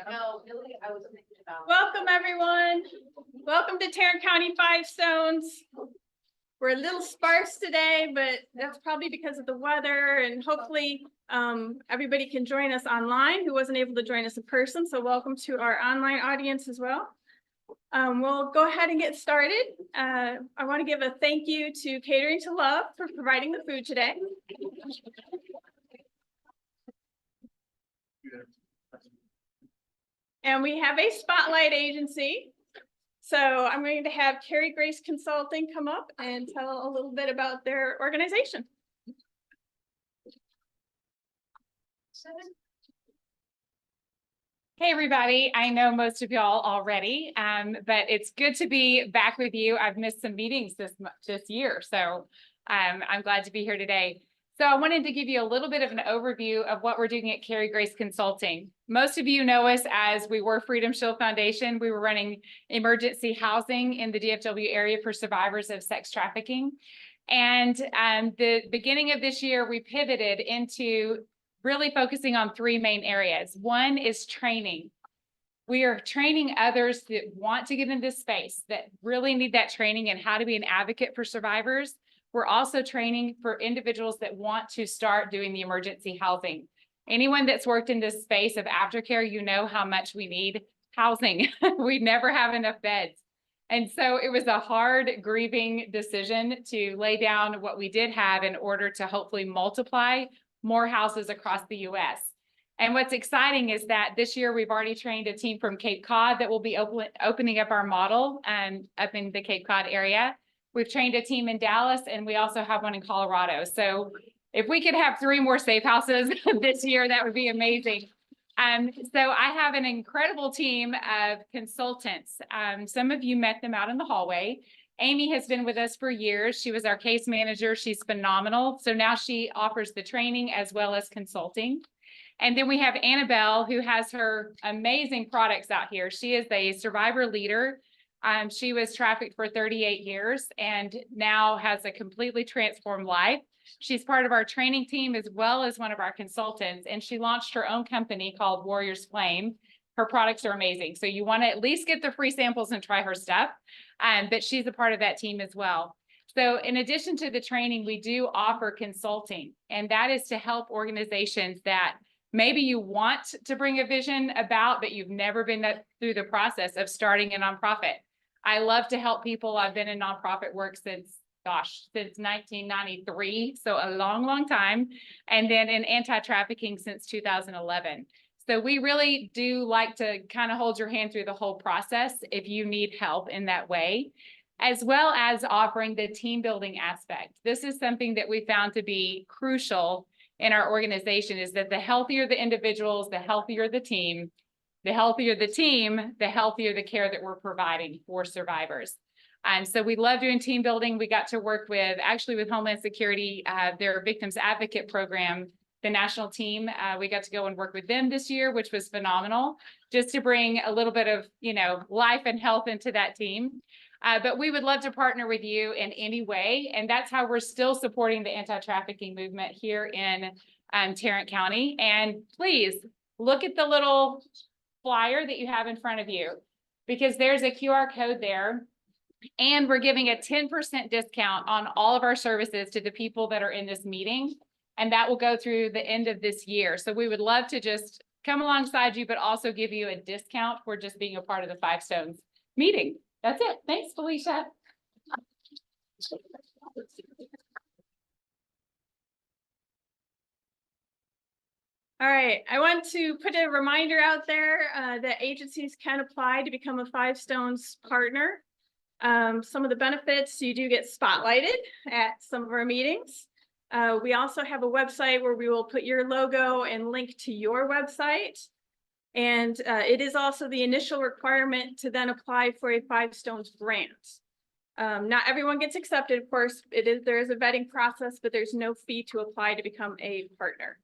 No, really, I was thinking about. Welcome, everyone. Welcome to Tarrant County Five Stones. We're a little sparse today, but that's probably because of the weather, and hopefully everybody can join us online who wasn't able to join us in person. So welcome to our online audience as well. We'll go ahead and get started. I want to give a thank you to Catering to Love for providing the food today. And we have a spotlight agency. So I'm going to have Carrie Grace Consulting come up and tell a little bit about their organization. Hey, everybody. I know most of y'all already, but it's good to be back with you. I've missed some meetings this year, so I'm glad to be here today. So I wanted to give you a little bit of an overview of what we're doing at Carrie Grace Consulting. Most of you know us as we were Freedom Shield Foundation. We were running emergency housing in the DFW area for survivors of sex trafficking. And the beginning of this year, we pivoted into really focusing on three main areas. One is training. We are training others that want to get into this space, that really need that training and how to be an advocate for survivors. We're also training for individuals that want to start doing the emergency housing. Anyone that's worked in this space of aftercare, you know how much we need housing. We never have enough beds. And so it was a hard, grieving decision to lay down what we did have in order to hopefully multiply more houses across the US. And what's exciting is that this year we've already trained a team from Cape Cod that will be opening up our model up in the Cape Cod area. We've trained a team in Dallas, and we also have one in Colorado. So if we could have 3 more safe houses this year, that would be amazing. So I have an incredible team of consultants. Some of you met them out in the hallway. Amy has been with us for years. She was our case manager. She's phenomenal. So now she offers the training as well as consulting. And then we have Annabelle, who has her amazing products out here. She is a survivor leader. She was trafficked for 38 years and now has a completely transformed life. She's part of our training team as well as one of our consultants, and she launched her own company called Warrior's Flame. Her products are amazing. So you want to at least get the free samples and try her stuff. But she's a part of that team as well. So in addition to the training, we do offer consulting, and that is to help organizations that maybe you want to bring a vision about, but you've never been through the process of starting a nonprofit. I love to help people. I've been in nonprofit work since 1993, so a long, long time, and then in anti-trafficking since 2011. So we really do like to kind of hold your hand through the whole process if you need help in that way, as well as offering the team building aspect. This is something that we found to be crucial in our organization, is that the healthier the individuals, the healthier the team, the healthier the team, the healthier the care that we're providing for survivors. And so we love doing team building. We got to work with Homeland Security, their Victims Advocate program, the national team. We got to go and work with them this year, which was phenomenal, just to bring a little bit of, life and health into that team. But we would love to partner with you in any way. And that's how we're still supporting the anti-trafficking movement here in Tarrant County. And please look at the little flyer that you have in front of you, because there's a QR code there. And we're giving a 10% discount on all of our services to the people that are in this meeting. And that will go through the end of this year. So we would love to just come alongside you, but also give you a discount for just being a part of the Five Stones meeting. That's it. Thanks, Felicia. All right, I want to put a reminder out there that agencies can apply to become a Five Stones partner. Some of the benefits: you do get spotlighted at some of our meetings. We also have a website where we will put your logo and link to your website. And it is also the initial requirement to then apply for a Five Stones grant. Not everyone gets accepted, of course. There is a vetting process, but there's no fee to apply to become a partner.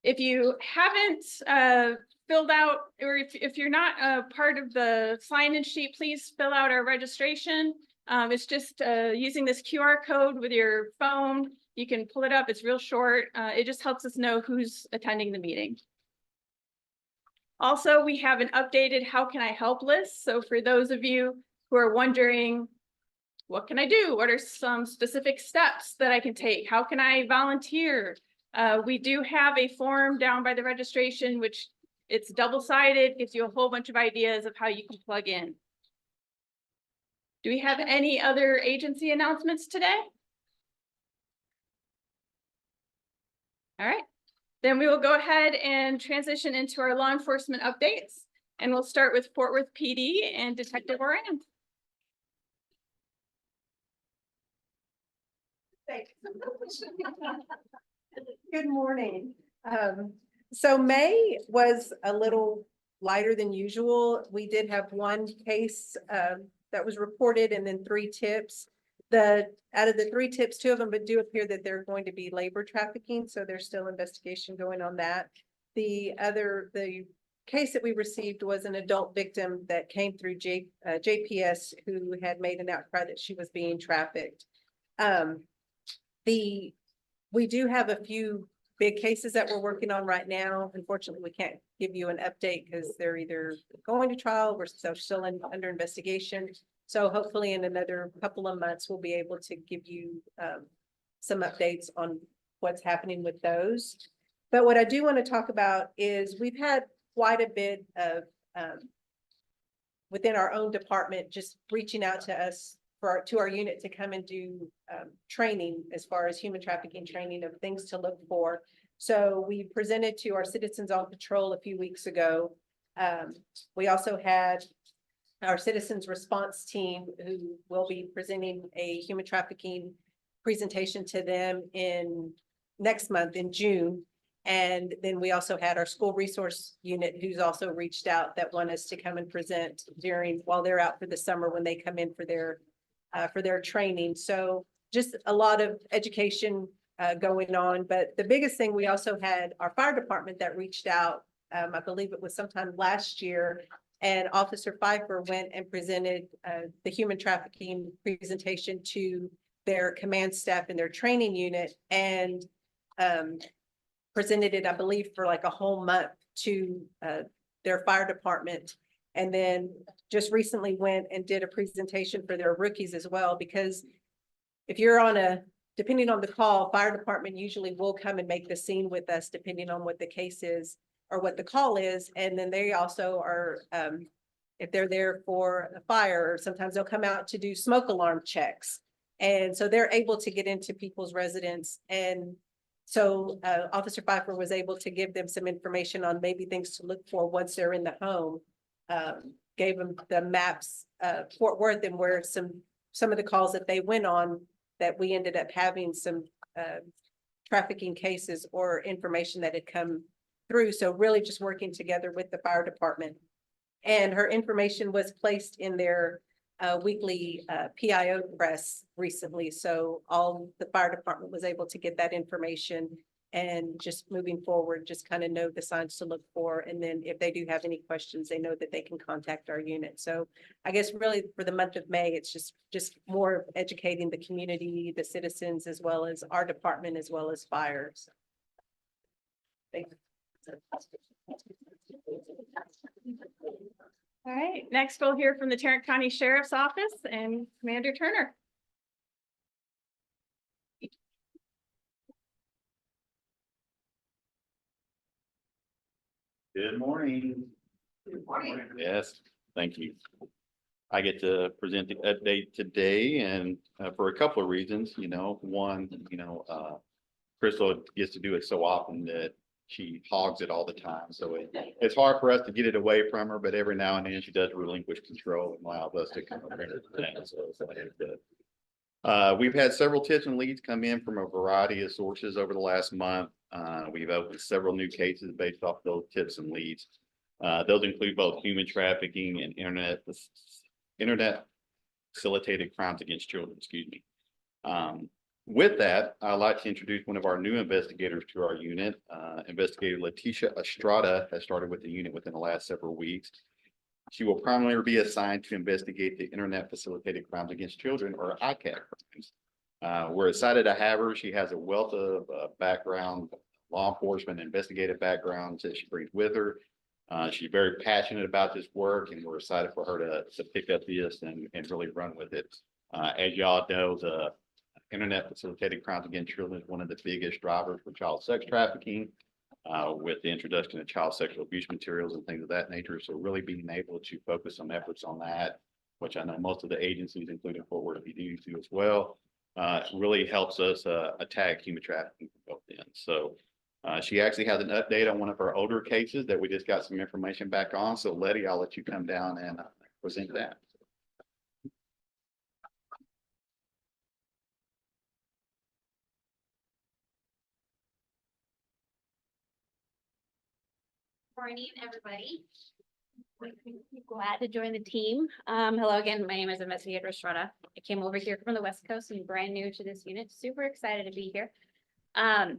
If you haven't filled out, or if you're not a part of the sign-in sheet, please fill out our registration. It's just using this QR code with your phone. You can pull it up. It's real short. It just helps us know who's attending the meeting. Also, we have an updated How Can I Help list. So for those of you who are wondering, what can I do? What are some specific steps that I can take? How can I volunteer? We do have a form down by the registration, which it's double-sided, gives you a whole bunch of ideas of how you can plug in. Do we have any other agency announcements today? All right, then we will go ahead and transition into our law enforcement updates. And we'll start with Fort Worth PD and Detective Oran. Good morning. So May was a little lighter than usual. We did have one case that was reported and then 3 tips. Out of the 3 tips, 2 of them do appear that they're going to be labor trafficking, so there's still investigation going on that. The case that we received was an adult victim that came through JPS who had made an outcry that she was being trafficked. We do have a few big cases that we're working on right now. Unfortunately, we can't give you an update because they're either going to trial or still under investigation. So hopefully in another couple of months, we'll be able to give you some updates on what's happening with those. But what I do want to talk about is we've had quite a bit of within our own department just reaching out to us to our unit to come and do training as far as human trafficking training of things to look for. So we presented to our citizens on patrol a few weeks ago. We also had our citizens response team who will be presenting a human trafficking presentation to them next month in June. And then we also had our school resource unit who's also reached out that want us to come and present while they're out for the summer when they come in for their training. So just a lot of education going on. But the biggest thing, we also had our fire department that reached out. I believe it was sometime last year. And Officer Pfeiffer went and presented the human trafficking presentation to their command staff and their training unit, and presented it, I believe, for like a whole month to their fire department. And then just recently went and did a presentation for their rookies as well, because if you're depending on the call, fire department usually will come and make the scene with us depending on what the case is or what the call is. And then they also are, if they're there for a fire, sometimes they'll come out to do smoke alarm checks. And so they're able to get into people's residence. And so Officer Pfeiffer was able to give them some information on maybe things to look for once they're in the home. Gave them the maps of Fort Worth and where some of the calls that they went on that we ended up having some trafficking cases or information that had come through. So really just working together with the fire department. And her information was placed in their weekly PIO press recently. So all the fire department was able to get that information, and just moving forward, just kind of know the signs to look for. And then if they do have any questions, they know that they can contact our unit. So I guess really for the month of May, it's just more educating the community, the citizens, as well as our department, as well as fires. Thank you. All right, next we'll hear from the Tarrant County Sheriff's Office and Commander Turner. Good morning. Good morning. Yes, thank you. I get to present the update today, and for a couple of reasons. One, Crystal gets to do it so often that she hogs it all the time. So it's hard for us to get it away from her, but every now and then she does relinquish control and allows us to come over here to that. So it's good. We've had several tips and leads come in from a variety of sources over the last month. We've opened several new cases based off those tips and leads. Those include both human trafficking and internet facilitated crimes against children, excuse me. With that, I'd like to introduce one of our new investigators to our unit. Investigator Leticia Estrada has started with the unit within the last several weeks. She will primarily be assigned to investigate the Internet Facilitated Crimes Against Children, or ICAC crimes. We're excited to have her. She has a wealth of background, law enforcement, investigative backgrounds that she brings with her. She's very passionate about this work, and we're excited for her to pick up this and really run with it. As y'all know, the Internet Facilitated Crimes Against Children is one of the biggest drivers for child sex trafficking, with the introduction of child sexual abuse materials and things of that nature. So really being able to focus some efforts on that, which I know most of the agencies, including Fort Worth PD, do as well, really helps us attack human trafficking from both ends. So she actually has an update on one of her older cases that we just got some information back on. So Letty, I'll let you come down and present that. Morning, everybody. Glad to join the team. Hello again. My name is Investigator Estrada. I came over here from the West Coast and brand new to this unit. Super excited to be here. I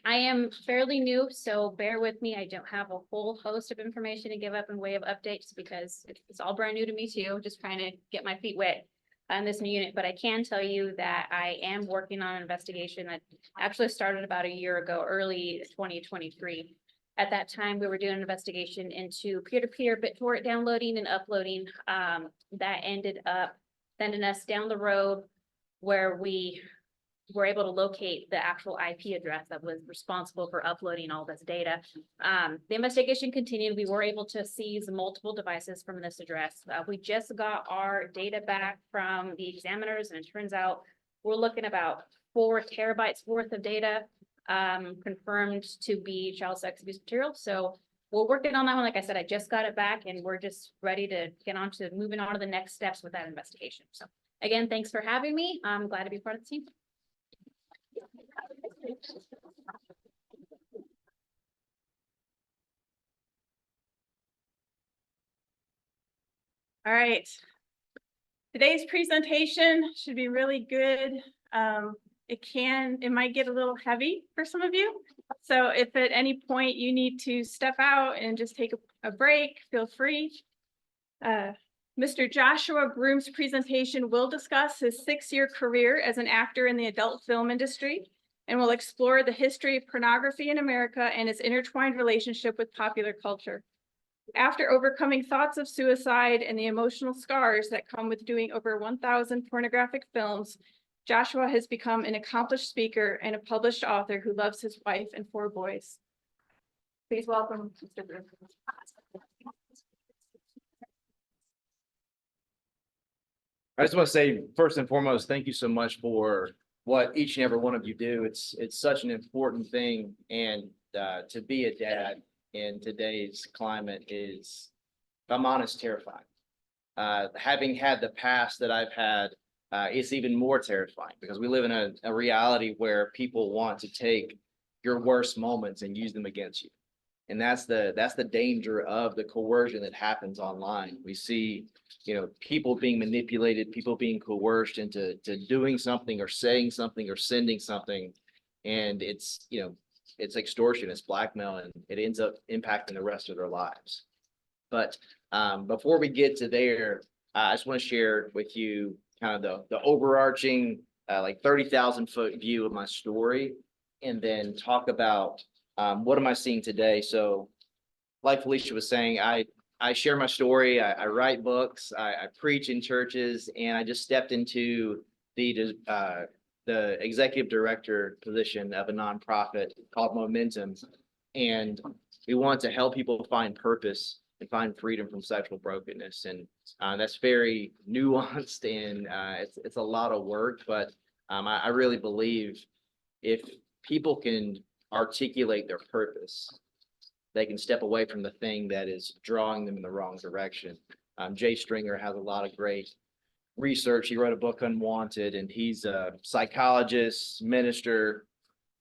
am fairly new, so bear with me. I don't have a whole host of information to give up in way of updates because it's all brand new to me too. Just trying to get my feet wet on this new unit, but I can tell you that I am working on an investigation that actually started about a year ago, early 2023. At that time, we were doing an investigation into peer-to-peer BitTorrent downloading and uploading. That ended up sending us down the road where we were able to locate the actual IP address that was responsible for uploading all this data. The investigation continued. We were able to seize multiple devices from this address. We just got our data back from the examiners, and it turns out we're looking about 4 terabytes worth of data confirmed to be child sex abuse material. So we're working on that one. Like I said, I just got it back and we're just ready to get on to moving on to the next steps with that investigation. So again, thanks for having me. I'm glad to be part of the team. All right. Today's presentation should be really good. It might get a little heavy for some of you. So if at any point you need to step out and just take a break, feel free. Mr. Joshua Broome's presentation will discuss his 6-year career as an actor in the adult film industry and will explore the history of pornography in America and its intertwined relationship with popular culture. After overcoming thoughts of suicide and the emotional scars that come with doing over 1,000 pornographic films, Joshua has become an accomplished speaker and a published author who loves his wife and 4 boys. Please welcome Mr. Broome. I just want to say, first and foremost, thank you so much for what each and every one of you do. It's such an important thing, and to be a dad in today's climate is, if I'm honest, terrifying. Having had the past that I've had, it's even more terrifying because we live in a reality where people want to take your worst moments and use them against you. And that's the danger of the coercion that happens online. We see, people being manipulated, people being coerced into doing something or saying something or sending something. And it's extortion, it's blackmail, and it ends up impacting the rest of their lives. But before we get to there, I just want to share with you kind of the overarching, like 30,000 foot view of my story, and then talk about what am I seeing today. So like Felicia was saying, I share my story, I write books, I preach in churches, and I just stepped into the executive director position of a nonprofit called Momentum. And we want to help people find purpose and find freedom from sexual brokenness. And that's very nuanced, and it's a lot of work, but I really believe if people can articulate their purpose, they can step away from the thing that is drawing them in the wrong direction. Jay Stringer has a lot of great research. He wrote a book, Unwanted, and he's a psychologist, minister,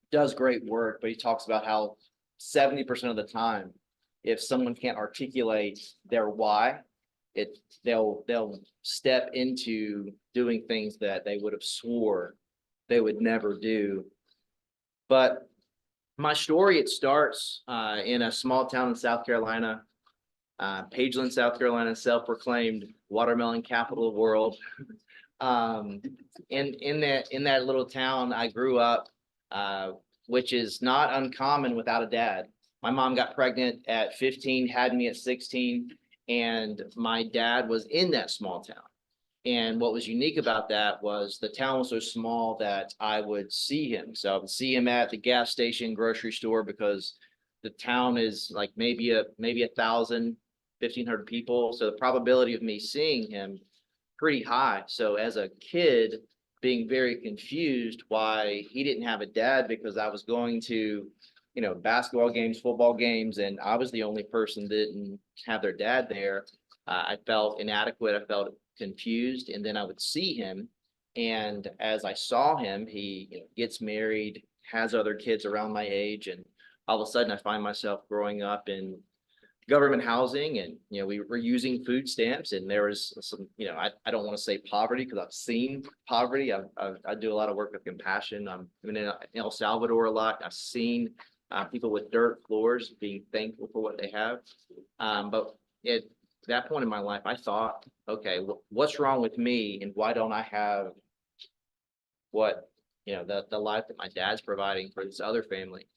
does great work, but he talks about how 70% of the time, if someone can't articulate their why, they'll step into doing things that they would have swore they would never do. But my story, it starts in a small town in South Carolina. Pageland, South Carolina, self-proclaimed watermelon capital of the world. In that little town, I grew up, which is not uncommon without a dad. My mom got pregnant at 15, had me at 16, and my dad was in that small town. And what was unique about that was the town was so small that I would see him. So I would see him at the gas station, grocery store, because the town is like maybe 1,000, 1,500 people. So the probability of me seeing him pretty high. So as a kid, being very confused why he didn't have a dad, because I was going to, basketball games, football games, and I was the only person that didn't have their dad there. I felt inadequate. I felt confused. And then I would see him. And as I saw him, he gets married, has other kids around my age. And all of a sudden I find myself growing up in government housing, and, we were using food stamps, and there was some, I don't want to say poverty because I've seen poverty. I do a lot of work with compassion. I'm in El Salvador a lot. I've seen people with dirt floors being thankful for what they have. But at that point in my life, I thought, okay, what's wrong with me, and why don't I have what, the life that my dad's providing for this other family?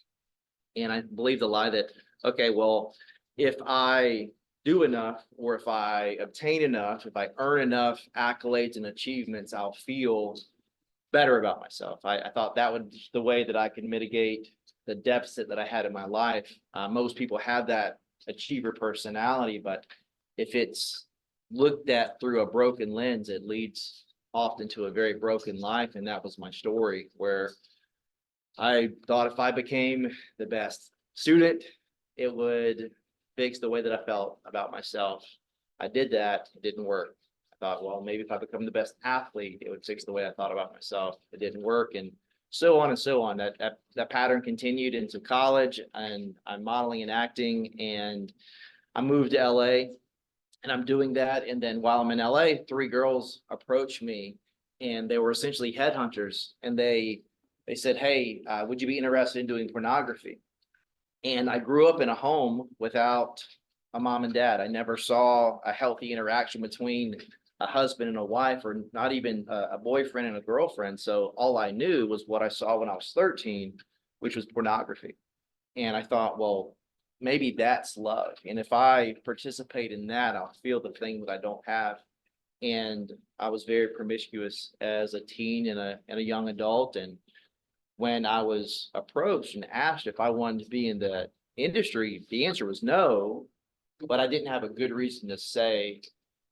And I believe the lie that, okay, well, if I do enough, or if I obtain enough, if I earn enough accolades and achievements, I'll feel better about myself. I thought that would be the way that I could mitigate the deficit that I had in my life. Most people have that achiever personality, but if it's looked at through a broken lens, it leads often to a very broken life. And that was my story, where I thought if I became the best student, it would fix the way that I felt about myself. I did that, it didn't work. I thought, well, maybe if I become the best athlete, it would fix the way I thought about myself. It didn't work, and so on and so on. That pattern continued into college, and I'm modeling and acting, and I moved to LA, and I'm doing that. And then while I'm in LA, 3 girls approached me, and they were essentially headhunters, and they said, hey, would you be interested in doing pornography? And I grew up in a home without a mom and dad. I never saw a healthy interaction between a husband and a wife, or not even a boyfriend and a girlfriend. So all I knew was what I saw when I was 13, which was pornography. And I thought, well, maybe that's love. And if I participate in that, I'll feel the thing that I don't have. And I was very promiscuous as a teen and a young adult. And when I was approached and asked if I wanted to be in the industry, the answer was no, but I didn't have a good reason to say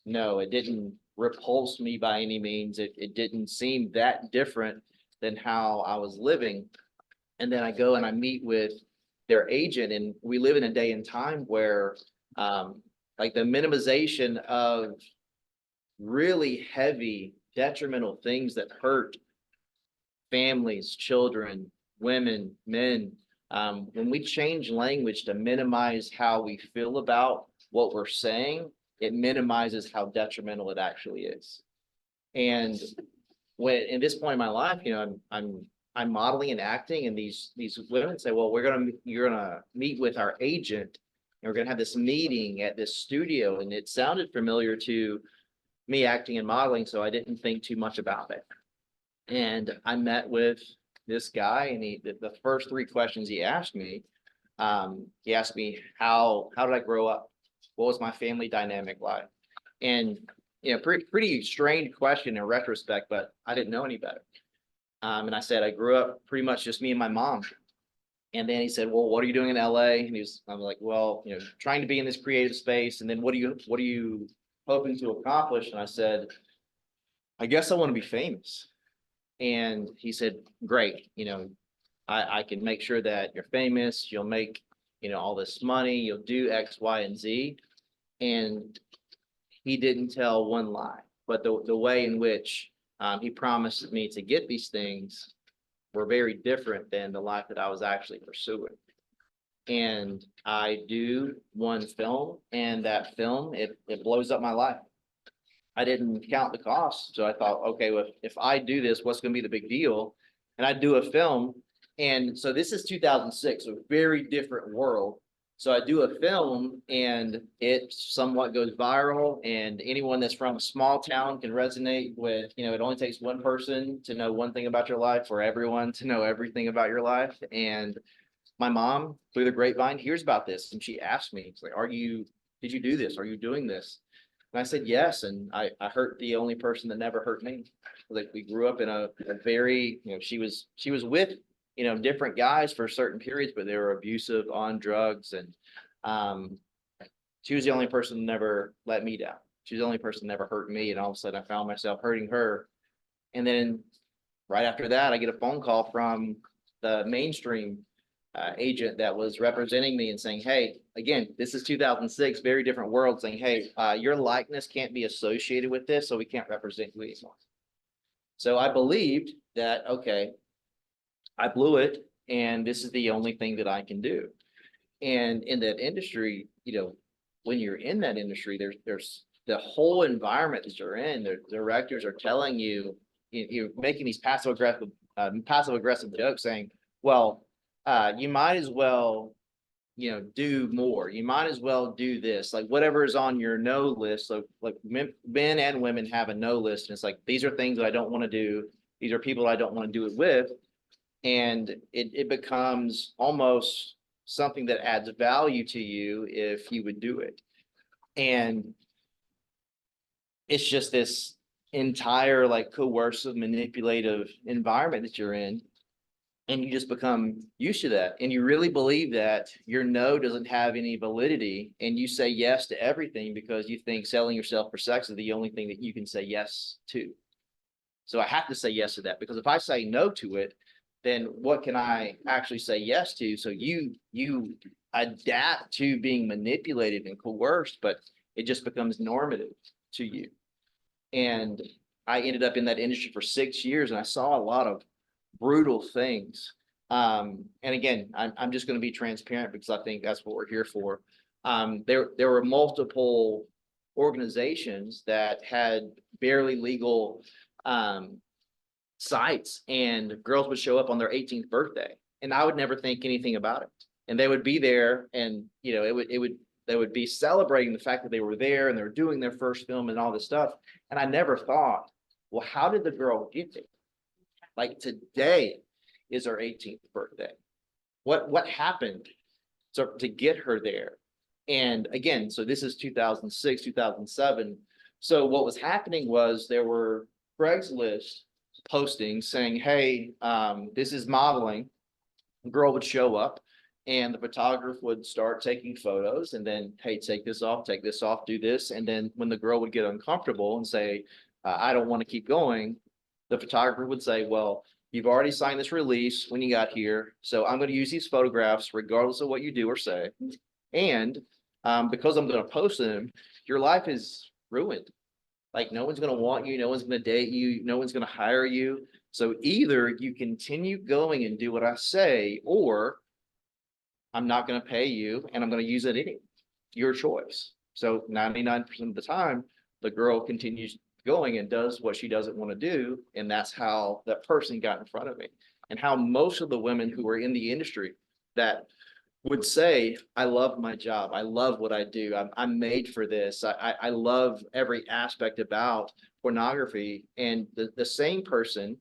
no. It didn't repulse me by any means. It didn't seem that different than how I was living. And then I go and I meet with their agent, and we live in a day and time where like the minimization of really heavy detrimental things that hurt families, children, women, men. When we change language to minimize how we feel about what we're saying, it minimizes how detrimental it actually is. And when in this point in my life, I'm modeling and acting, and these women say, well, you're gonna meet with our agent, and we're gonna have this meeting at this studio. And it sounded familiar to me acting and modeling, so I didn't think too much about it. And I met with this guy, and the first 3 questions he asked me, he asked me, how did I grow up? What was my family dynamic like? And, pretty strange question in retrospect, but I didn't know any better. And I said, I grew up pretty much just me and my mom. And then he said, well, what are you doing in LA? And I'm like, well, trying to be in this creative space. And then what are you hoping to accomplish? And I said, I guess I want to be famous. And he said, great, I can make sure that you're famous, you'll make, all this money, you'll do X, Y, and Z. And he didn't tell one lie, but the way in which he promised me to get these things were very different than the life that I was actually pursuing. And I do one film, and that film, it blows up my life. I didn't count the cost. So I thought, okay, well, if I do this, what's going to be the big deal? And I do a film. And so this is 2006, a very different world. So I do a film and it somewhat goes viral, and anyone that's from a small town can resonate with, it only takes one person to know one thing about your life for everyone to know everything about your life. And my mom, through the grapevine, hears about this and she asked me, it's like, did you do this? Are you doing this? And I said, yes. And I hurt the only person that never hurt me. Like, we grew up in a very, she was with, different guys for certain periods, but they were abusive, on drugs. And she was the only person that never let me down. She was the only person that never hurt me. And all of a sudden I found myself hurting her. And then right after that, I get a phone call from the mainstream agent that was representing me and saying, hey, again, this is 2006, very different world, saying, hey, your likeness can't be associated with this, so we can't represent you anymore. So I believed that, okay, I blew it, and this is the only thing that I can do. And in that industry, when you're in that industry, there's the whole environment that you're in. The directors are telling you, you're making these passive aggressive jokes, saying, well, you might as well, do more. You might as well do this, like whatever is on your no list. So like men and women have a no list, and it's like, these are things that I don't want to do. These are people I don't want to do it with. And it becomes almost something that adds value to you if you would do it. And it's just this entire like coercive, manipulative environment that you're in. And you just become used to that. And you really believe that your no doesn't have any validity. And you say yes to everything because you think selling yourself for sex is the only thing that you can say yes to. So I have to say yes to that, because if I say no to it, then what can I actually say yes to? So you adapt to being manipulated and coerced, but it just becomes normative to you. And I ended up in that industry for 6 years, and I saw a lot of brutal things. And again, I'm just going to be transparent because I think that's what we're here for. There were multiple organizations that had barely legal sites, and girls would show up on their 18th birthday, and I would never think anything about it. And they would be there, and they would be celebrating the fact that they were there and they were doing their first film and all this stuff. And I never thought, well, how did the girl get there? Like, today is her 18th birthday. What happened to get her there? And again, so this is 2006, 2007. So what was happening was there were Craigslist postings saying, hey, this is modeling. A girl would show up, and the photographer would start taking photos, and then, hey, take this off, do this. And then when the girl would get uncomfortable and say, I don't want to keep going, the photographer would say, well, you've already signed this release when you got here, so I'm going to use these photographs regardless of what you do or say. And because I'm going to post them, your life is ruined. Like, no one's going to want you, no one's going to date you, no one's going to hire you. So either you continue going and do what I say, or I'm not going to pay you and I'm going to use it anyway. Your choice. So 99% of the time, the girl continues going and does what she doesn't want to do. And that's how that person got in front of me. And how most of the women who are in the industry that would say, I love my job, I love what I do, I'm made for this, I love every aspect about pornography. And the same person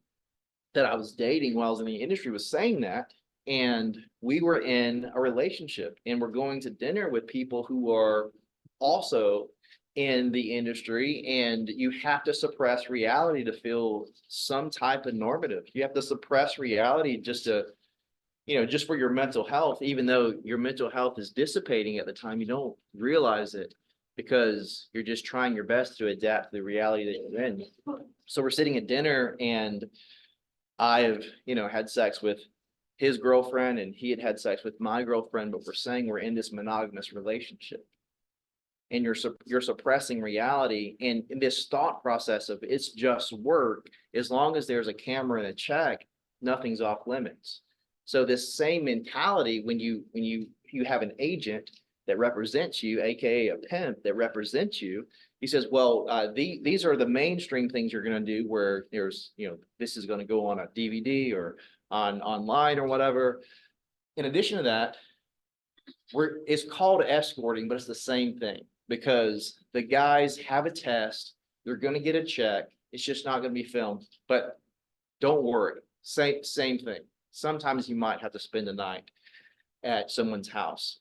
that I was dating while I was in the industry was saying that. And we were in a relationship, and we're going to dinner with people who are also in the industry, and you have to suppress reality to feel some type of normative. You have to suppress reality just to, just for your mental health, even though your mental health is dissipating at the time, you don't realize it because you're just trying your best to adapt to the reality that you're in. So we're sitting at dinner, and I've, had sex with his girlfriend, and he had sex with my girlfriend, but we're saying we're in this monogamous relationship. And you're suppressing reality, and in this thought process of it's just work, as long as there's a camera and a check, nothing's off limits. So this same mentality, when you have an agent that represents you, aka a pimp that represents you, he says, well, these are the mainstream things you're going to do, where there's, this is going to go on a DVD or online or whatever. In addition to that, it's called escorting, but it's the same thing because the guys have a test, they're gonna get a check, it's just not gonna be filmed, but don't worry, same thing. Sometimes you might have to spend the night at someone's house,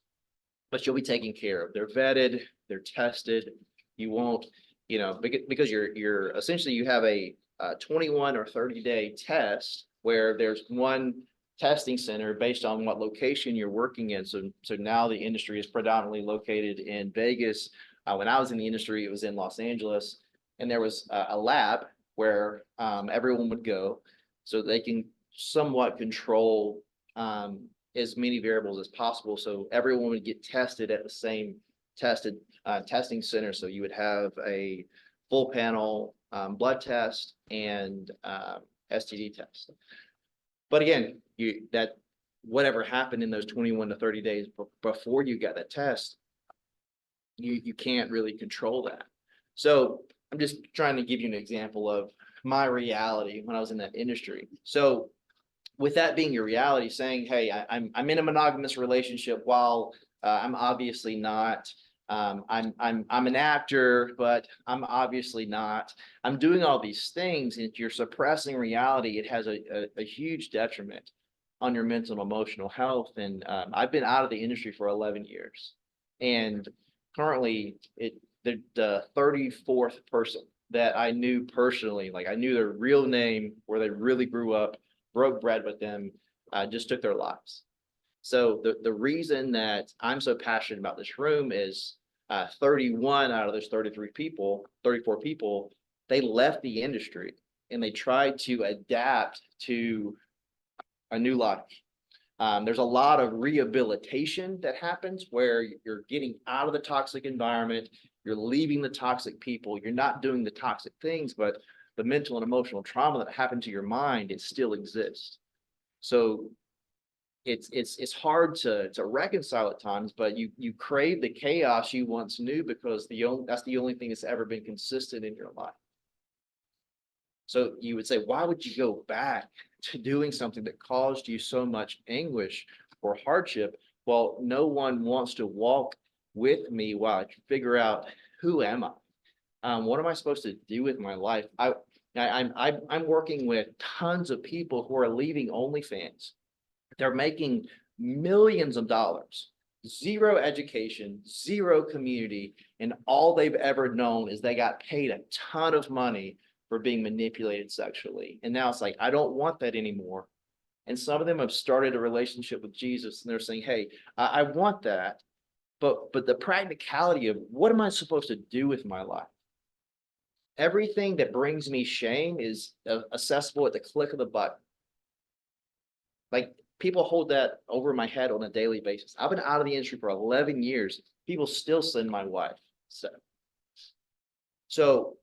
but you'll be taken care of. They're vetted, they're tested. You won't, because you're essentially you have a 21 or 30-day test where there's one testing center based on what location you're working in. So now the industry is predominantly located in Vegas. When I was in the industry, it was in Los Angeles, and there was a lab where everyone would go so they can somewhat control as many variables as possible. So everyone would get tested at the same testing center. So you would have a full panel blood test and STD test. But again, whatever happened in those 21 to 30 days before you got that test, you can't really control that. So I'm just trying to give you an example of my reality when I was in that industry. So with that being your reality, saying, hey, I'm in a monogamous relationship while I'm obviously not. I'm an actor, but I'm obviously not. I'm doing all these things, and if you're suppressing reality, it has a huge detriment on your mental and emotional health. And I've been out of the industry for 11 years, and currently the 34th person that I knew personally, like I knew their real name, where they really grew up, broke bread with them, just took their lives. So the reason that I'm so passionate about this room is 31 out of those 34 people, they left the industry and they tried to adapt to a new life. There's a lot of rehabilitation that happens where you're getting out of the toxic environment, you're leaving the toxic people, you're not doing the toxic things, but the mental and emotional trauma that happened to your mind, it still exists. So it's hard to reconcile at times, but you crave the chaos you once knew because that's the only thing that's ever been consistent in your life. So you would say, why would you go back to doing something that caused you so much anguish or hardship? Well, no one wants to walk with me while I figure out, who am I? What am I supposed to do with my life? I'm working with tons of people who are leaving OnlyFans. They're making millions of dollars, zero education, zero community, and all they've ever known is they got paid a ton of money for being manipulated sexually. And now it's like, I don't want that anymore. And some of them have started a relationship with Jesus and they're saying, hey, I want that. But the practicality of what am I supposed to do with my life? Everything that brings me shame is accessible at the click of the button. Like, people hold that over my head on a daily basis. I've been out of the industry for 11 years. People still send my wife. So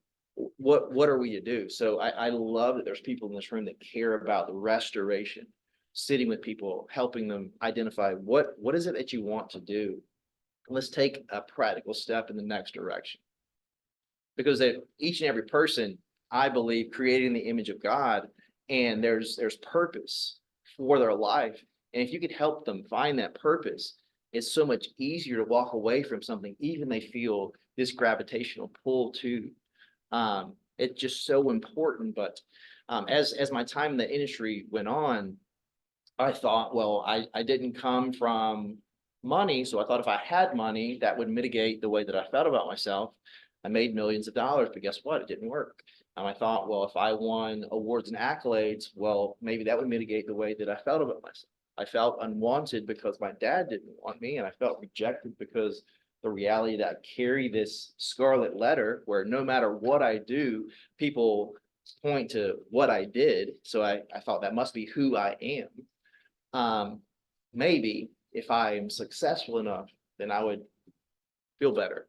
what are we to do? So I love that there's people in this room that care about the restoration, sitting with people, helping them identify what is it that you want to do. Let's take a practical step in the next direction. Because each and every person, I believe, created in the image of God, and there's purpose for their life. And if you could help them find that purpose, it's so much easier to walk away from something, even they feel this gravitational pull to. It's just so important. But as my time in the industry went on, I thought, well, I didn't come from money. So I thought if I had money, that would mitigate the way that I felt about myself. I made millions of dollars, but guess what? It didn't work. I thought, well, if I won awards and accolades, well, maybe that would mitigate the way that I felt about myself. I felt unwanted because my dad didn't want me, and I felt rejected because the reality that I carry this scarlet letter where no matter what I do, people point to what I did. So I thought that must be who I am. Maybe if I am successful enough, then I would feel better.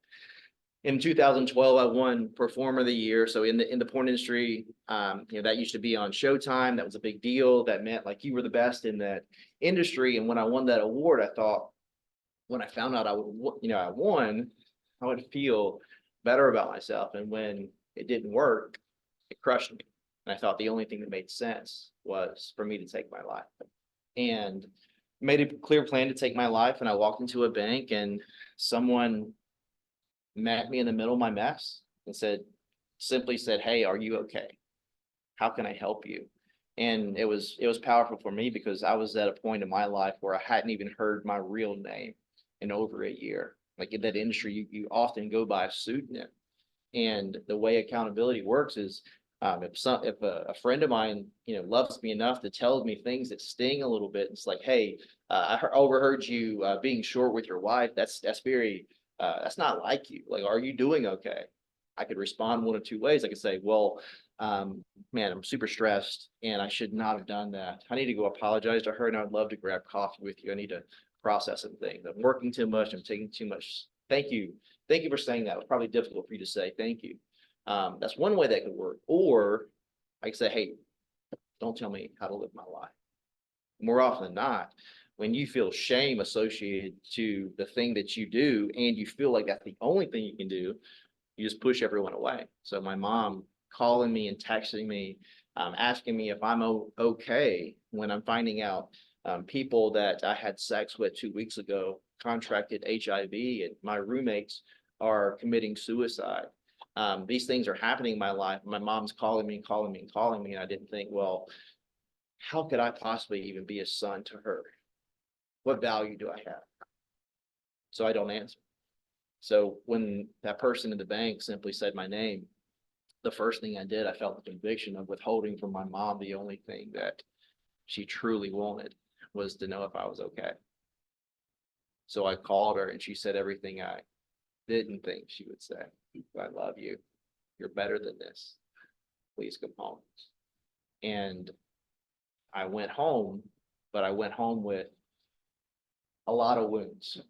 In 2012, I won Performer of the Year. So in the porn industry, that used to be on Showtime. That was a big deal. That meant like you were the best in that industry. And when I won that award, I thought, when I found out I won, I would feel better about myself. And when it didn't work, it crushed me. And I thought the only thing that made sense was for me to take my life. And made a clear plan to take my life, and I walked into a bank and someone met me in the middle of my mess and simply said, "Hey, are you okay? How can I help you?" And it was powerful for me because I was at a point in my life where I hadn't even heard my real name in over a year. Like in that industry, you often go by a pseudonym. And the way accountability works is if a friend of mine, loves me enough to tell me things that sting a little bit, it's like, "Hey, overheard you being short with your wife. That's very that's not like you. Like, are you doing okay?" I could respond one of two ways. I could say, "Well, man, I'm super stressed and I should not have done that. I need to go apologize to her and I'd love to grab coffee with you. I need to process some things. I'm working too much. I'm taking too much. Thank you. Thank you for saying that. It was probably difficult for you to say. Thank you." That's one way that could work. Or I could say, "Hey, don't tell me how to live my life." More often than not, when you feel shame associated to the thing that you do and you feel like that's the only thing you can do, you just push everyone away. So my mom calling me and texting me, asking me if I'm okay when I'm finding out people that I had sex with 2 weeks ago contracted HIV and my roommates are committing suicide. These things are happening in my life. My mom's calling me and calling me and calling me. And I didn't think, well, how could I possibly even be a son to her? What value do I have? So I don't answer. So when that person in the bank simply said my name, the first thing I did, I felt the conviction of withholding from my mom the only thing that she truly wanted was to know if I was okay. So I called her and she said everything I didn't think she would say. "I love you. You're better than this. Please come home." And I went home, but I went home with a lot of wounds.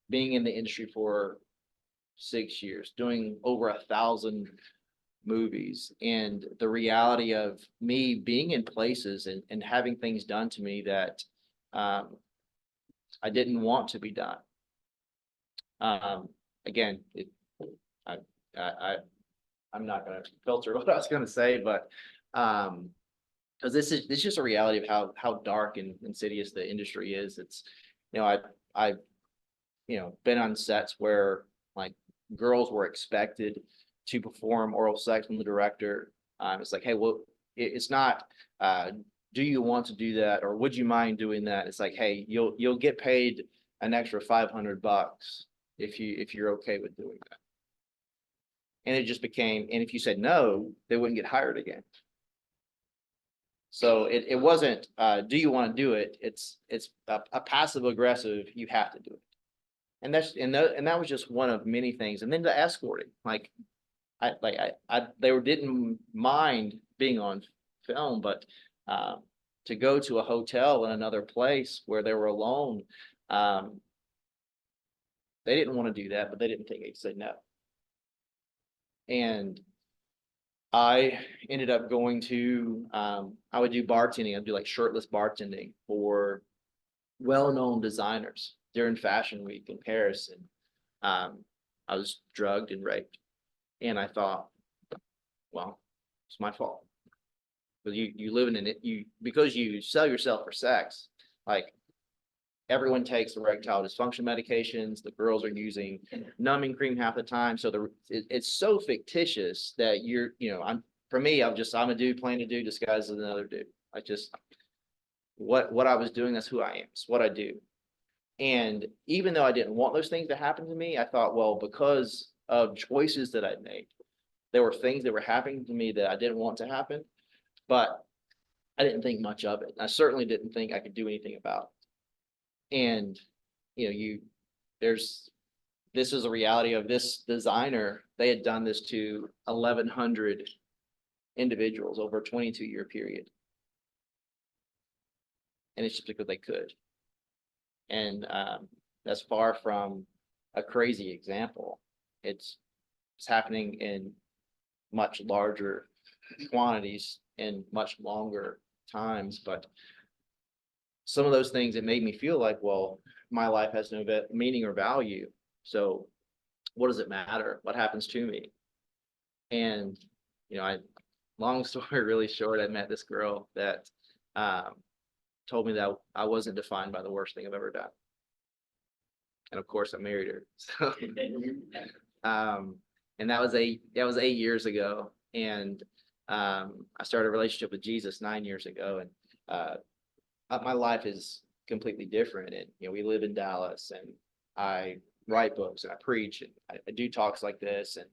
Being in the industry for 6 years, doing over 1,000 movies, and the reality of me being in places and having things done to me that I didn't want to be done. Again, I'm not gonna filter what I was gonna say, but because this is just a reality of how dark and insidious the industry is. It's, I've been on sets where like girls were expected to perform oral sex from the director. It's like, "Hey, well, it's not, do you want to do that? Or would you mind doing that?" It's like, "Hey, you'll get paid an extra $500 if you're okay with doing that." And it just became, and if you said no, they wouldn't get hired again. So it wasn't, do you want to do it? It's a passive aggressive, you have to do it. And that was just one of many things. And then the escorting, like they didn't mind being on film, but to go to a hotel in another place where they were alone, they didn't want to do that, but they didn't think they'd say no. And I ended up going to, I would do bartending. I'd do like shirtless bartending for well-known designers during Fashion Week in Paris. And I was drugged and raped. And I thought, well, it's my fault. But you live in it, because you sell yourself for sex, like everyone takes erectile dysfunction medications. The girls are using numbing cream half the time. So it's so fictitious that I'm a dude playing a dude disguised as another dude. What I was doing, that's who I am. It's what I do. And even though I didn't want those things to happen to me, I thought, well, because of choices that I'd made, there were things that were happening to me that I didn't want to happen, but I didn't think much of it. I certainly didn't think I could do anything about it. And, this is a reality of this designer. They had done this to 1,100 individuals over a 22-year period. And it's just because they could. And that's far from a crazy example. It's happening in much larger quantities and much longer times. But some of those things, it made me feel like, well, my life has no meaning or value. So what does it matter? What happens to me? And, long story really short, I met this girl that told me that I wasn't defined by the worst thing I've ever done. And of course, I married her. So, and that was 8 years ago. And I started a relationship with Jesus 9 years ago, and my life is completely different. And we live in Dallas, and I write books and I preach and I do talks like this. And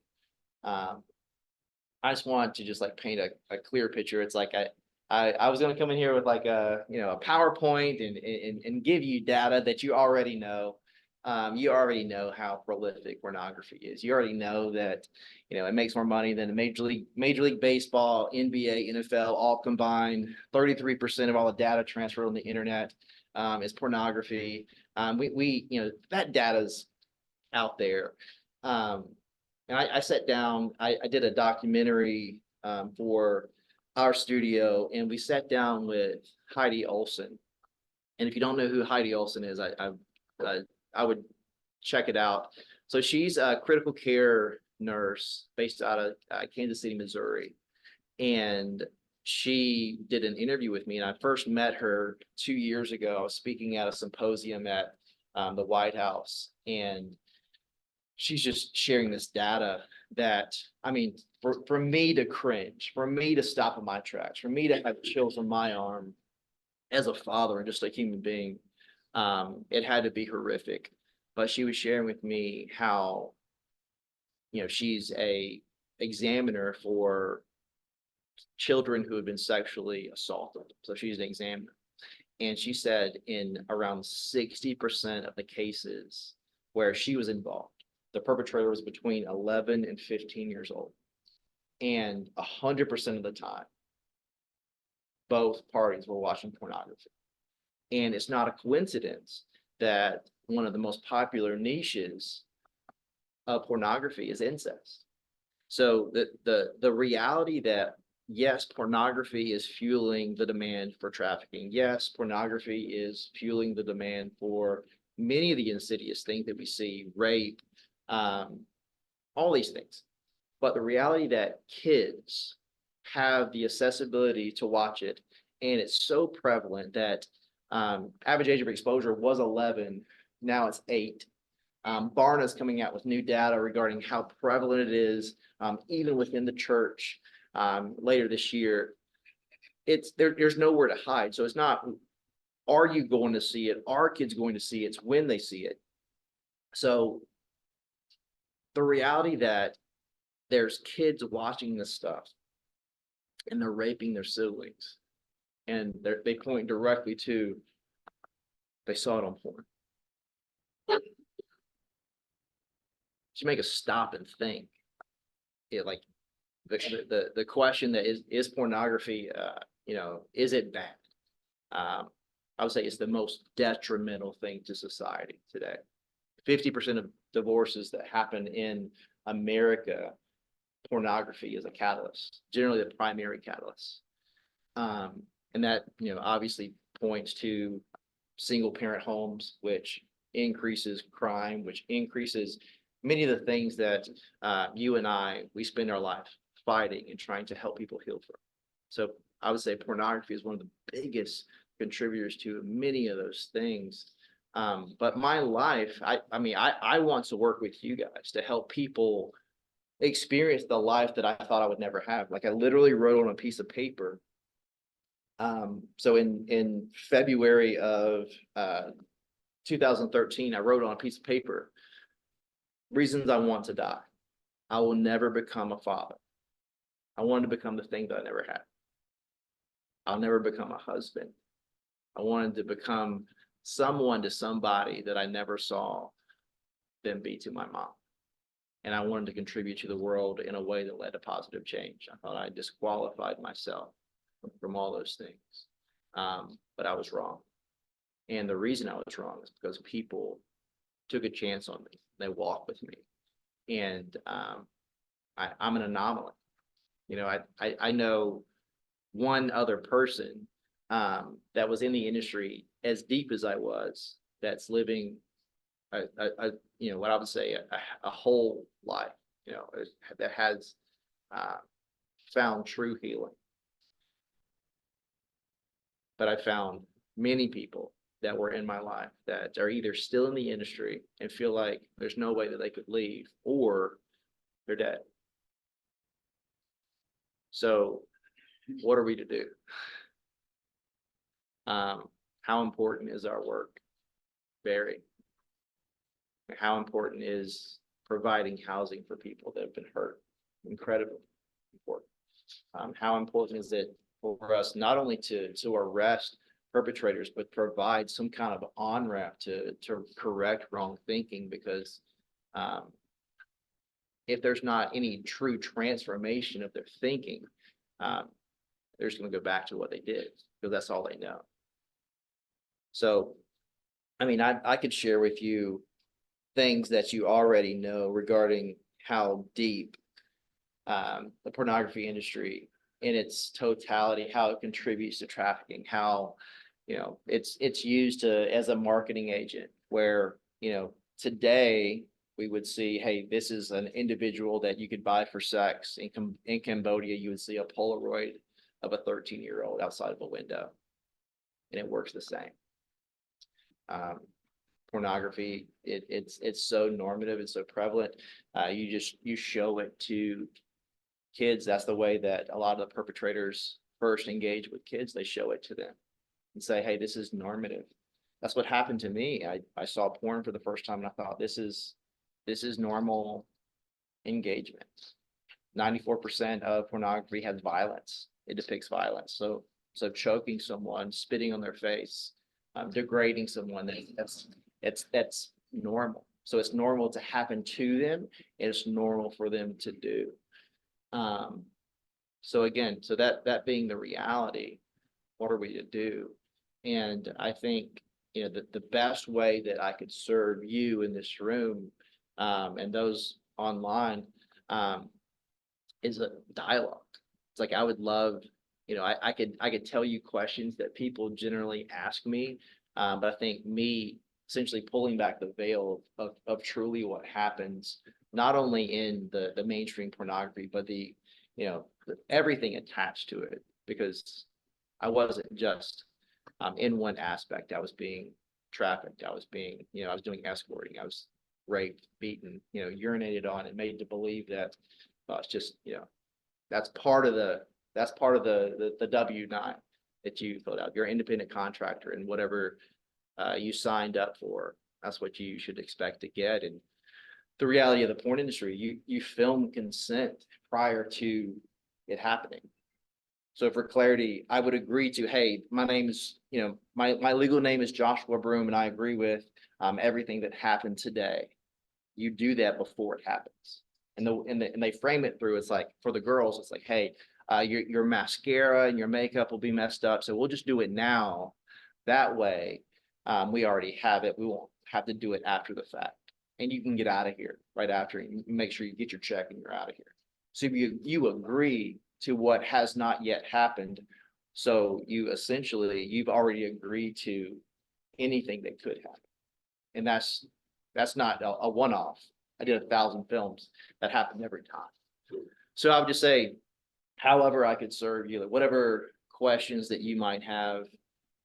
I just want to just like paint a clear picture. It's like I was gonna come in here with like a PowerPoint and give you data that you already know. You already know how prolific pornography is. You already know that it makes more money than Major League Baseball, NBA, NFL all combined. 33% of all the data transferred on the internet is pornography. That data's out there. And I sat down, I did a documentary for our studio, and we sat down with Heidi Olson. And if you don't know who Heidi Olson is, I would check it out. So she's a critical care nurse based out of Kansas City, Missouri. And she did an interview with me, and I first met her 2 years ago. I was speaking at a symposium at the White House, and she's just sharing this data that, I mean, for me to cringe, for me to stop in my tracks, for me to have chills on my arm as a father and just a human being, it had to be horrific. But she was sharing with me how, she's a examiner for children who have been sexually assaulted. So she's an examiner. And she said in around 60% of the cases where she was involved, the perpetrator was between 11 and 15 years old. And 100% of the time, both parties were watching pornography. And it's not a coincidence that one of the most popular niches of pornography is incest. So the reality that, yes, pornography is fueling the demand for trafficking. Yes, pornography is fueling the demand for many of the insidious things that we see, rape, all these things. But the reality that kids have the accessibility to watch it, and it's so prevalent that average age of exposure was 11, now it's 8. Barna's coming out with new data regarding how prevalent it is, even within the church later this year. There's nowhere to hide. So it's not, are you going to see it? Are kids going to see it? It's when they see it. So the reality that there's kids watching this stuff and they're raping their siblings, and they point directly to, they saw it on porn. To make us stop and think, like the question that is pornography, is it bad? I would say it's the most detrimental thing to society today. 50% of divorces that happen in America, pornography is a catalyst, generally the primary catalyst. And that, obviously points to single parent homes, which increases crime, which increases many of the things that you and we spend our life fighting and trying to help people heal from. So I would say pornography is one of the biggest contributors to many of those things. But my life, I want to work with you guys to help people experience the life that I thought I would never have. Like I literally wrote on a piece of paper. So in February of 2013, I wrote on a piece of paper, reasons I want to die. I will never become a father. I wanted to become the thing that I never had. I'll never become a husband. I wanted to become someone to somebody that I never saw them be to my mom. And I wanted to contribute to the world in a way that led to positive change. I thought I disqualified myself from all those things. But I was wrong. And the reason I was wrong is because people took a chance on me. They walked with me. And I'm an anomaly. I know one other person that was in the industry as deep as I was, that's living what I would say a whole life, that has found true healing. But I found many people that were in my life that are either still in the industry and feel like there's no way that they could leave, or they're dead. So what are we to do? How important is our work? Very. How important is providing housing for people that have been hurt? Incredibly important. How important is it for us not only to arrest perpetrators, but provide some kind of on-ramp to correct wrong thinking? Because if there's not any true transformation of their thinking, they're just going to go back to what they did, because that's all they know. So, I mean, I could share with you things that you already know regarding how deep the pornography industry in its totality, how it contributes to trafficking, how, you know, it's used as a marketing agent, where, you know, today we would see, hey, this is an individual that you could buy for sex. In Cambodia, you would see a Polaroid of a 13-year-old outside of a window, and it works the same. Pornography, it's so normative, it's so prevalent. You show it to kids. That's the way that a lot of the perpetrators first engage with kids. They show it to them and say, hey, this is normative. That's what happened to me. I saw porn for the first time, and I thought, this is normal engagement. 94% of pornography has violence. It depicts violence. So choking someone, spitting on their face, degrading someone, that's normal. So it's normal to happen to them, and it's normal for them to do. So again, so that being the reality, what are we to do? And I think, you know, the best way that I could serve you in this room, and those online, is a dialogue. It's like, I would love, you know, I could tell you questions that people generally ask me, but I think me essentially pulling back the veil of truly what happens, not only in the mainstream pornography, but the, you know, everything attached to it, because I wasn't just in one aspect. I was being trafficked. I was being, you know, I was doing escorting. I was raped, beaten, you know, urinated on, and made to believe that it's just, you know, that's part of the W-9 that you filled out. You're an independent contractor, and whatever you signed up for, that's what you should expect to get. And the reality of the porn industry, you film consent prior to it happening. So for clarity, I would agree to, hey, my name is, you know, my legal name is Joshua Broome, and I agree with everything that happened today. You do that before it happens. And they frame it through, it's like, for the girls, it's like, hey, your mascara and your makeup will be messed up, so we'll just do it now. That way, we already have it. We won't have to do it after the fact. And you can get out of here right after, and make sure you get your check and you're out of here. So you agree to what has not yet happened. So you've already agreed to anything that could happen. And that's not a one-off. I did 1,000 films. That happened every time. So I would just say, however I could serve you, whatever questions that you might have,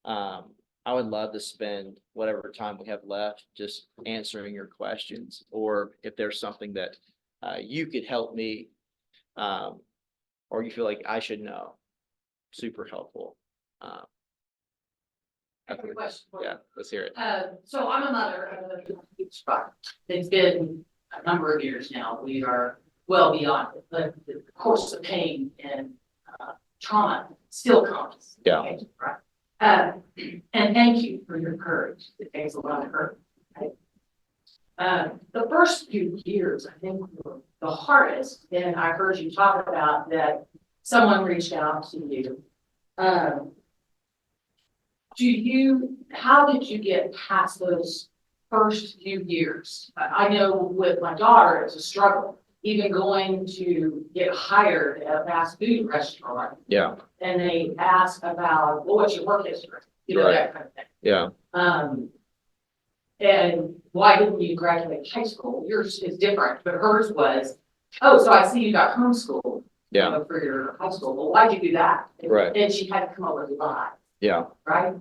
I would love to spend whatever time we have left just answering your questions, or if there's something that you could help me, or you feel like I should know, super helpful. I have a question for you. Yeah, let's hear it. So I'm a mother of a huge child. It's been a number of years now. We are well beyond it, but the course of pain and trauma still comes. Yeah. Okay, right. And thank you for your courage. It takes a lot of courage. Right? The first few years, I think, were the hardest. And I heard you talk about that someone reached out to you. How did you get past those first few years? I know with my daughter, it's a struggle, even going to get hired at a fast food restaurant. Yeah. And they ask about, well, what's your work history? You know, Right. that kind of thing. Yeah. And why didn't you graduate high school? Yours is different, but hers was, oh, so I see you got homeschooled. Yeah. You know, for your high school. Well, why'd you do that? Right. And she had to come up with a lie. Yeah. Right?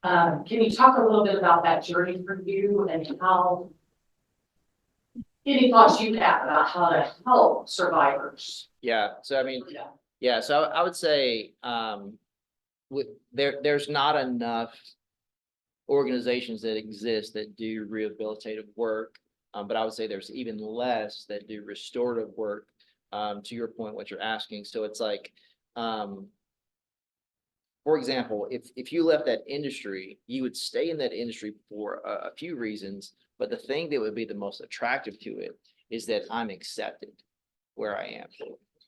Can you talk a little bit about that journey for you and how any thoughts you have about how to help survivors? Yeah, so I mean, yeah, so I would say, there's not enough organizations that exist that do rehabilitative work. But I would say there's even less that do restorative work, to your point, what you're asking. So it's like, for example, if you left that industry, you would stay in that industry for a few reasons. But the thing that would be the most attractive to it is that I'm accepted where I am.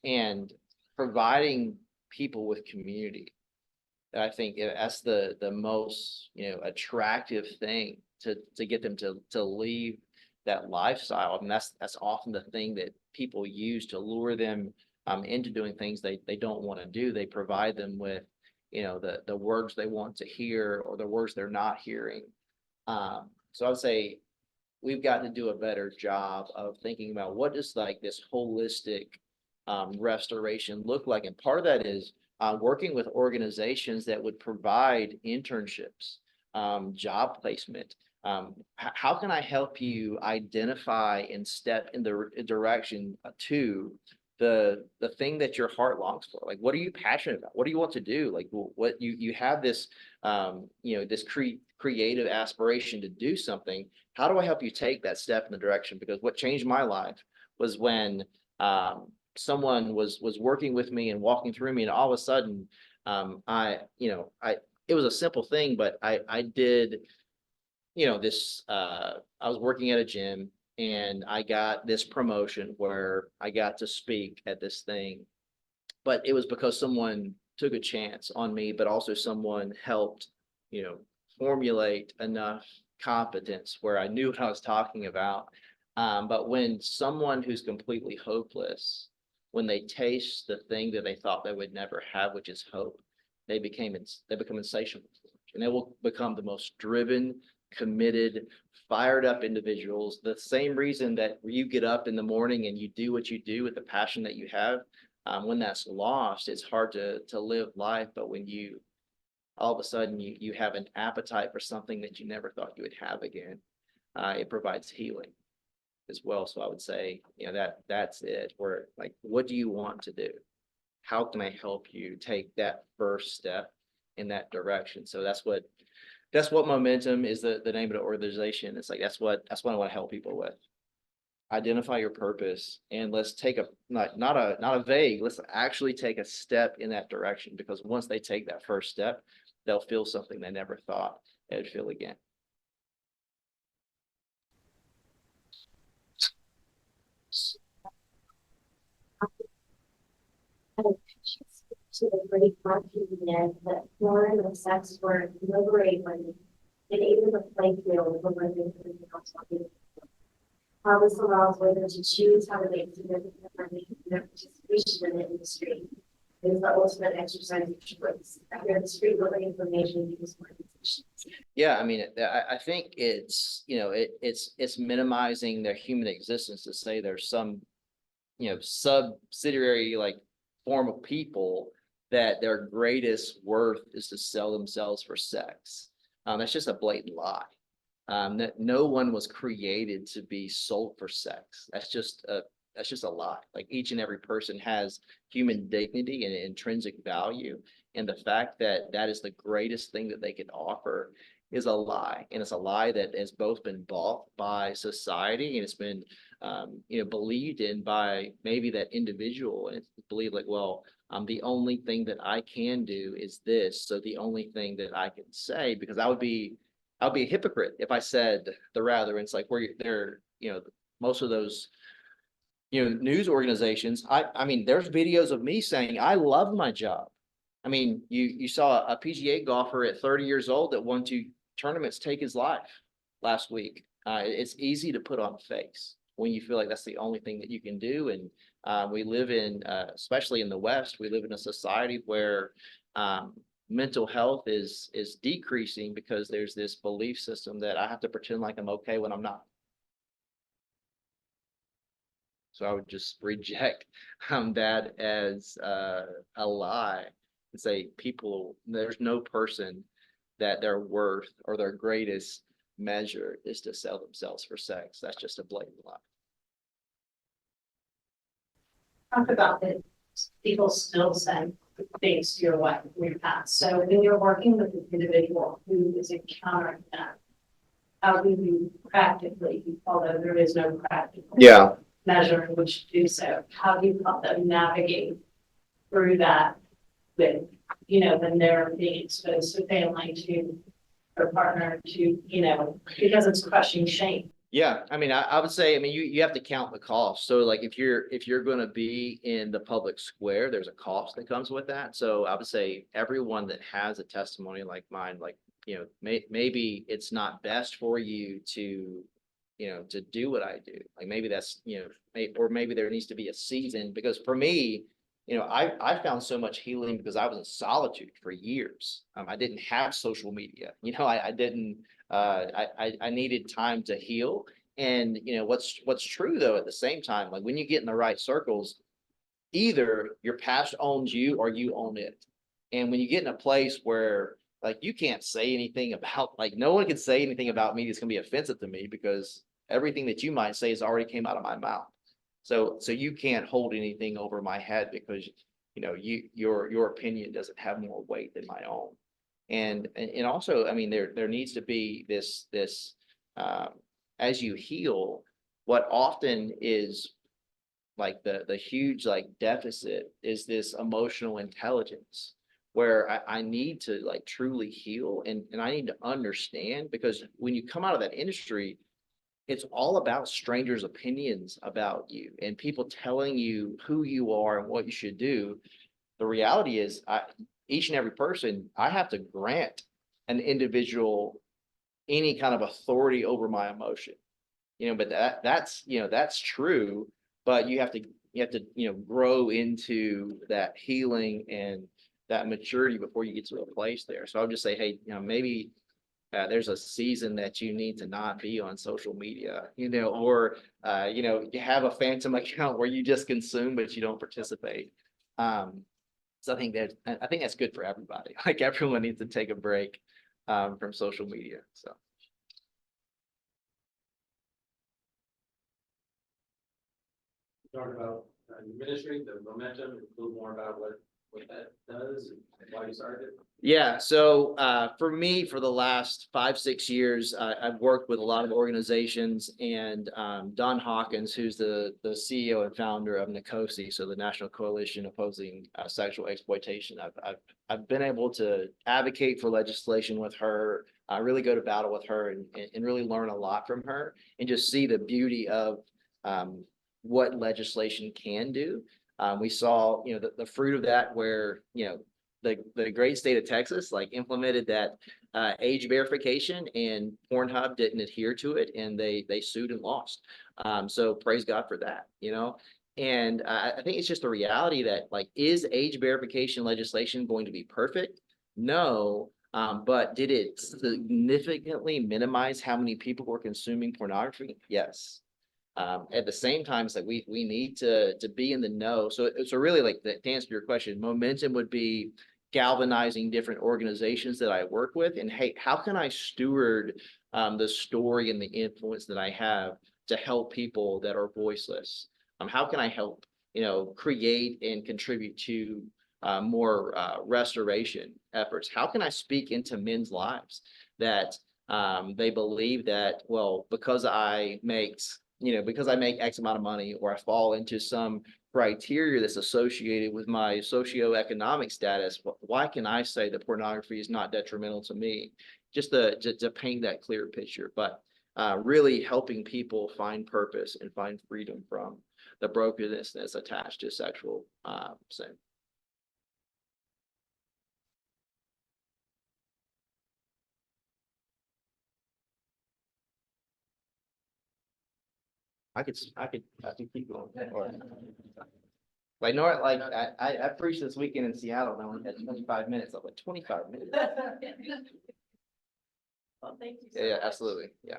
And providing people with community, I think that's the most, attractive thing to get them to leave that lifestyle. And that's often the thing that people use to lure them into doing things they don't want to do. They provide them with, the words they want to hear or the words they're not hearing. So I would say we've got to do a better job of thinking about what does like this holistic restoration look like. And part of that is working with organizations that would provide internships, job placement. How can I help you identify and step in the direction to the thing that your heart longs for? Like, what are you passionate about? What do you want to do? Like, what you have this, this creative aspiration to do something. How do I help you take that step in the direction? Because what changed my life was when someone was working with me and walking through me, and all of a sudden, it was a simple thing, but I did, this, I was working at a gym and I got this promotion where I got to speak at this thing, but it was because someone took a chance on me, but also someone helped, formulate enough competence where I knew what I was talking about. But when someone who's completely hopeless, when they taste the thing that they thought they would never have, which is hope, they become insatiable, and they will become the most driven, committed, fired up individuals. The same reason that you get up in the morning and you do what you do with the passion that you have. When that's lost, it's hard to live life. But when you all of a sudden you have an appetite for something that you never thought you would have again, it provides healing as well. So I would say, that's it. Where like, what do you want to do? How can I help you take that first step in that direction? So that's what Momentum is, the name of the organization. It's like, that's what I want to help people with. Identify your purpose and let's take not a vague, let's actually take a step in that direction, because once they take that first step, they'll feel something they never thought they'd feel again. To the great confidence that porn and sex were liberating and even the playfield for women who did not talk about. How this allows women to choose how to make significant money in their participation in the industry. It is the ultimate exercise of choice. After the street living information use organizations. Yeah, I mean, I think it's, it's minimizing their human existence to say there's some, subsidiary like form of people that their greatest worth is to sell themselves for sex. That's just a blatant lie. That no one was created to be sold for sex. That's just a lie. Like, each and every person has human dignity and intrinsic value. And the fact that that is the greatest thing that they can offer is a lie. And it's a lie that has both been bought by society and it's been, believed in by maybe that individual, and it's believed like, well, the only thing that I can do is this. So the only thing that I can say, because I would be a hypocrite if I said the rather. And it's like, where they're, most of those, news organizations, I mean, there's videos of me saying, I love my job. I mean, you saw a PGA golfer at 30 years old that won 2 tournaments take his life last week. It's easy to put on a face when you feel like that's the only thing that you can do. And we live in, especially in the West, we live in a society where mental health is decreasing because there's this belief system that I have to pretend like I'm okay when I'm not. So I would just reject that as a lie and say, people, there's no person that their worth or their greatest measure is to sell themselves for sex. That's just a blatant lie. Talk about it. People still send things to your wife in your past. So when you're working with an individual who is encountering that, how do you practically, although there is no practical measure in which to do so, how do you help them navigate through that with, when they're being exposed to family, to their partner, to, because it's crushing shame. Yeah, I mean, I would say, I mean, you have to count the cost. So like if you're gonna be in the public square, there's a cost that comes with that. So I would say everyone that has a testimony like mine, like, maybe it's not best for you to, to do what I do. Like maybe that's, or maybe there needs to be a season, because for me, I found so much healing because I was in solitude for years. I didn't have social media, I didn't, I needed time to heal. And what's true though, at the same time, like when you get in the right circles, either your past owns you or you own it. And when you get in a place where like you can't say anything about, like no one can say anything about me that's gonna be offensive to me, because everything that you might say has already came out of my mouth. So you can't hold anything over my head because your opinion doesn't have more weight than my own. And also, I mean, there needs to be this as you heal, what often is like the huge like deficit is this emotional intelligence, where I need to like truly heal and I need to understand, because when you come out of that industry, it's all about strangers' opinions about you and people telling you who you are and what you should do. The reality is, each and every person, I have to grant an individual any kind of authority over my emotion. But that's true, but you have to grow into that healing and that maturity before you get to a place there. So I'll just say, hey, maybe there's a season that you need to not be on social media, or you have a phantom account where you just consume but you don't participate. So I think that's good for everybody. Like everyone needs to take a break from social media. So. Talk about your ministry, the momentum, a little more about what that does and why you started it. Yeah, so for me, for the last 5-6 years, I've worked with a lot of organizations, and Don Hawkins, who's the CEO and founder of NCOSE, so the National Coalition Opposing Sexual Exploitation. I've been able to advocate for legislation with her, really go to battle with her, and really learn a lot from her, and just see the beauty of what legislation can do. We saw, the fruit of that, where, the great state of Texas, like implemented that age verification, and Pornhub didn't adhere to it, and they sued and lost. So praise God for that, and I think it's just a reality that, like, is age verification legislation going to be perfect? No. But did it significantly minimize how many people were consuming pornography? Yes. At the same time, it's like we need to be in the know. So really, like, to answer your question, momentum would be galvanizing different organizations that I work with, and hey, how can I steward the story and the influence that I have to help people that are voiceless? How can I help create and contribute to more restoration efforts? How can I speak into men's lives that they believe that, well, because I make X amount of money, or I fall into some criteria that's associated with my socioeconomic status, why can I say that pornography is not detrimental to me? Just to paint that clear picture, but really helping people find purpose and find freedom from the brokenness that's attached to sexual sin. I could keep going. Like, I preached this weekend in Seattle, and I only had 25 minutes. I'm like, 25 minutes. Well, thank you. Yeah, absolutely. Yeah.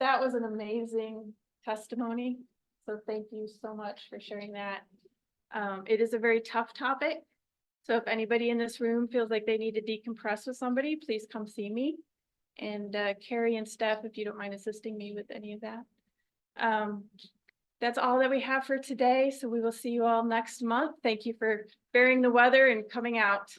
That was an amazing testimony. So thank you so much for sharing that. It is a very tough topic. So if anybody in this room feels like they need to decompress with somebody, please come see me. And Carrie and Steph, if you don't mind assisting me with any of that. That's all that we have for today. So we will see you all next month. Thank you for bearing the weather and coming out.